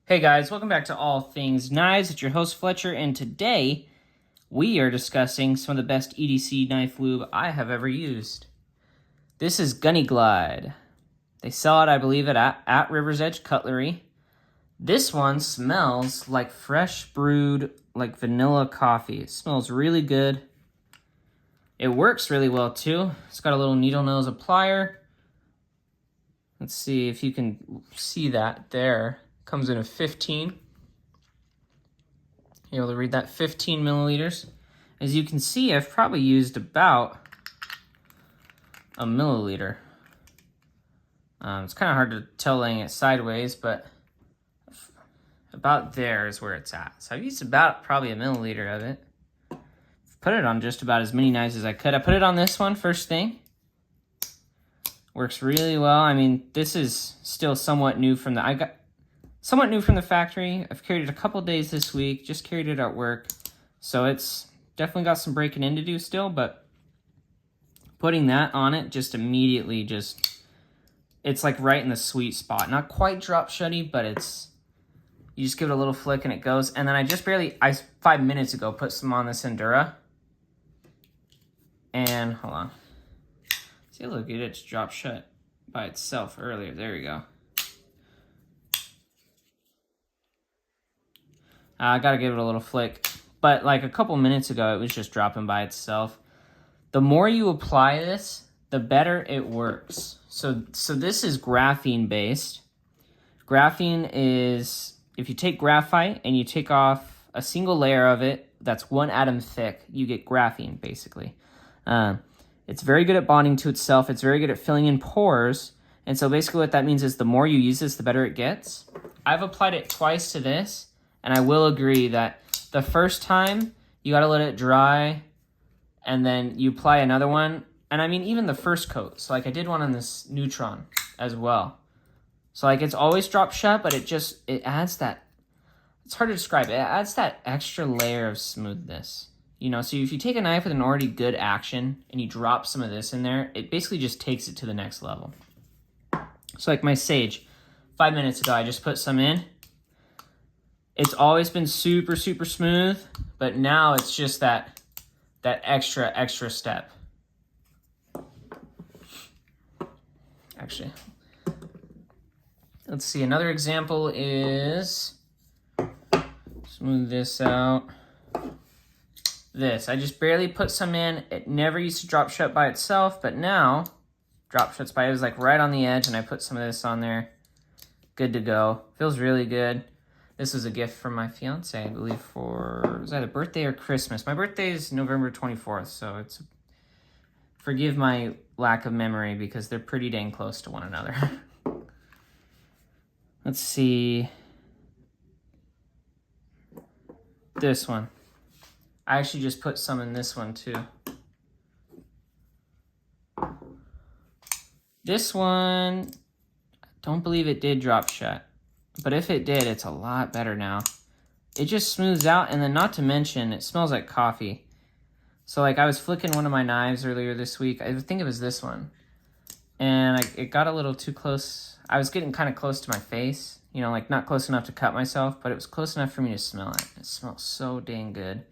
Hey guys, welcome back to All Things Knives. It's your host Fletcher, and today we are discussing some of the best EDC knife lube I have ever used. This is Gunny Glide. They sell it, I believe, at River's Edge Cutlery. This one smells like fresh brewed, like vanilla coffee. It smells really good. It works really well too. It's got a little needle nose applier. Let's see if you can see that there. Comes in a 15. You're able to read that, 15 milliliters. As you can see, I've probably used about a milliliter. It's kind of hard to tell laying it sideways, but about there is where it's at. So I've used about probably a milliliter of it. Put it on just about as many knives as I could. I put it on this one first thing. Works really well. I mean, this is still somewhat new from the factory. I've carried it a couple days this week, just carried it at work. So it's definitely got some breaking in to do still, but putting that on it just immediately it's like right in the sweet spot. Not quite drop shutty, but you just give it a little flick and it goes. And then I 5 minutes ago put some on this Endura. And hold on. See, look, it just dropped shut by itself earlier. There we go. I gotta give it a little flick. But like a couple minutes ago, it was just dropping by itself. The more you apply this, the better it works. So this is graphene based. Graphene is, if you take graphite and you take off a single layer of it, that's 1 atom thick, you get graphene basically. It's very good at bonding to itself. It's very good at filling in pores. And so basically what that means is the more you use this, the better it gets. I've applied it twice to this. And I will agree that the first time, you got to let it dry, and then you apply another one. And I mean, even the first coat. So like I did one on this Neutron as well. So like it's always dropped shut, but it adds that, it's hard to describe. It adds that extra layer of smoothness. You know, so if you take a knife with an already good action and you drop some of this in there, it basically just takes it to the next level. So like my Sage, 5 minutes ago, I just put some in. It's always been super, super smooth, but now it's just that extra step. Actually, let's see. Another example is, smooth this out. This, I just barely put some in. It never used to drop shut by itself, but now drop shuts by. It was like right on the edge, and I put some of this on there. Good to go. Feels really good. This was a gift from my fiance, I believe, it was either birthday or Christmas. My birthday is November 24th, so forgive my lack of memory because they're pretty dang close to one another. Let's see. This one. I actually just put some in this one too. This one, I don't believe it did drop shut. But if it did, it's a lot better now. It just smooths out, and then not to mention, it smells like coffee. So like I was flicking one of my knives earlier this week. I think it was this one. And it got a little too close. I was getting kind of close to my face. You know, like not close enough to cut myself, but it was close enough for me to smell it. It smells so dang good.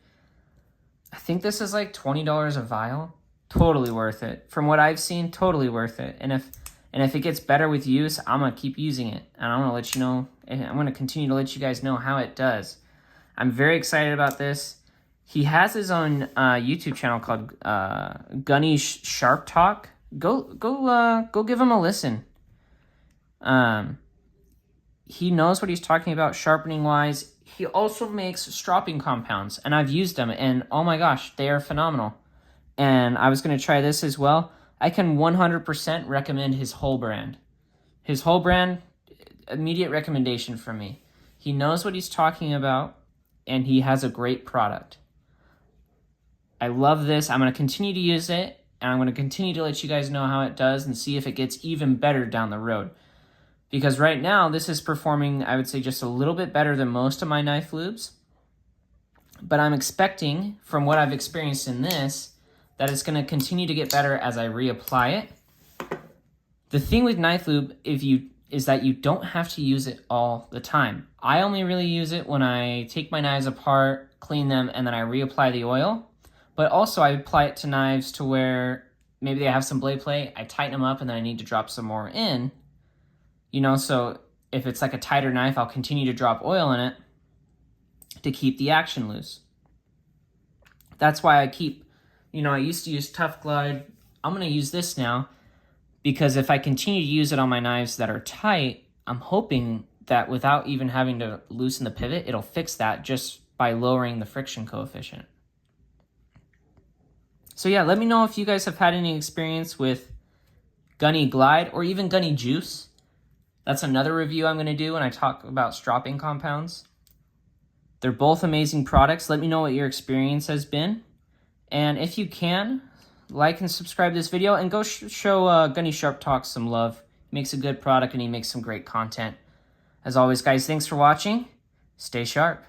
I think this is like $20 a vial. Totally worth it. From what I've seen, totally worth it. And if it gets better with use, I'm going to keep using it. And I'm going to let you know, I'm going to continue to let you guys know how it does. I'm very excited about this. He has his own YouTube channel called Gunny Sharp Talk. Go give him a listen. He knows what he's talking about sharpening wise. He also makes stropping compounds, and I've used them, and oh my gosh, they are phenomenal. And I was going to try this as well. I can 100% recommend his whole brand. His whole brand, immediate recommendation from me. He knows what he's talking about, and he has a great product. I love this. I'm going to continue to use it, and I'm going to continue to let you guys know how it does and see if it gets even better down the road. Because right now, this is performing, I would say, just a little bit better than most of my knife lubes. But I'm expecting, from what I've experienced in this, that it's going to continue to get better as I reapply it. The thing with knife lube, if you is that you don't have to use it all the time. I only really use it when I take my knives apart, clean them, and then I reapply the oil. But also I apply it to knives to where maybe they have some blade play, I tighten them up, and then I need to drop some more in. You know, so if it's like a tighter knife, I'll continue to drop oil in it to keep the action loose. That's why I keep, you know, I used to use Tough Glide. I'm going to use this now because if I continue to use it on my knives that are tight, I'm hoping that without even having to loosen the pivot, it'll fix that just by lowering the friction coefficient. So yeah, let me know if you guys have had any experience with Gunny Glide or even Gunny Juice. That's another review I'm going to do when I talk about stropping compounds. They're both amazing products. Let me know what your experience has been. And if you can, like and subscribe to this video and go show Gunny Sharp Talk some love. He makes a good product and he makes some great content. As always, guys, thanks for watching. Stay sharp.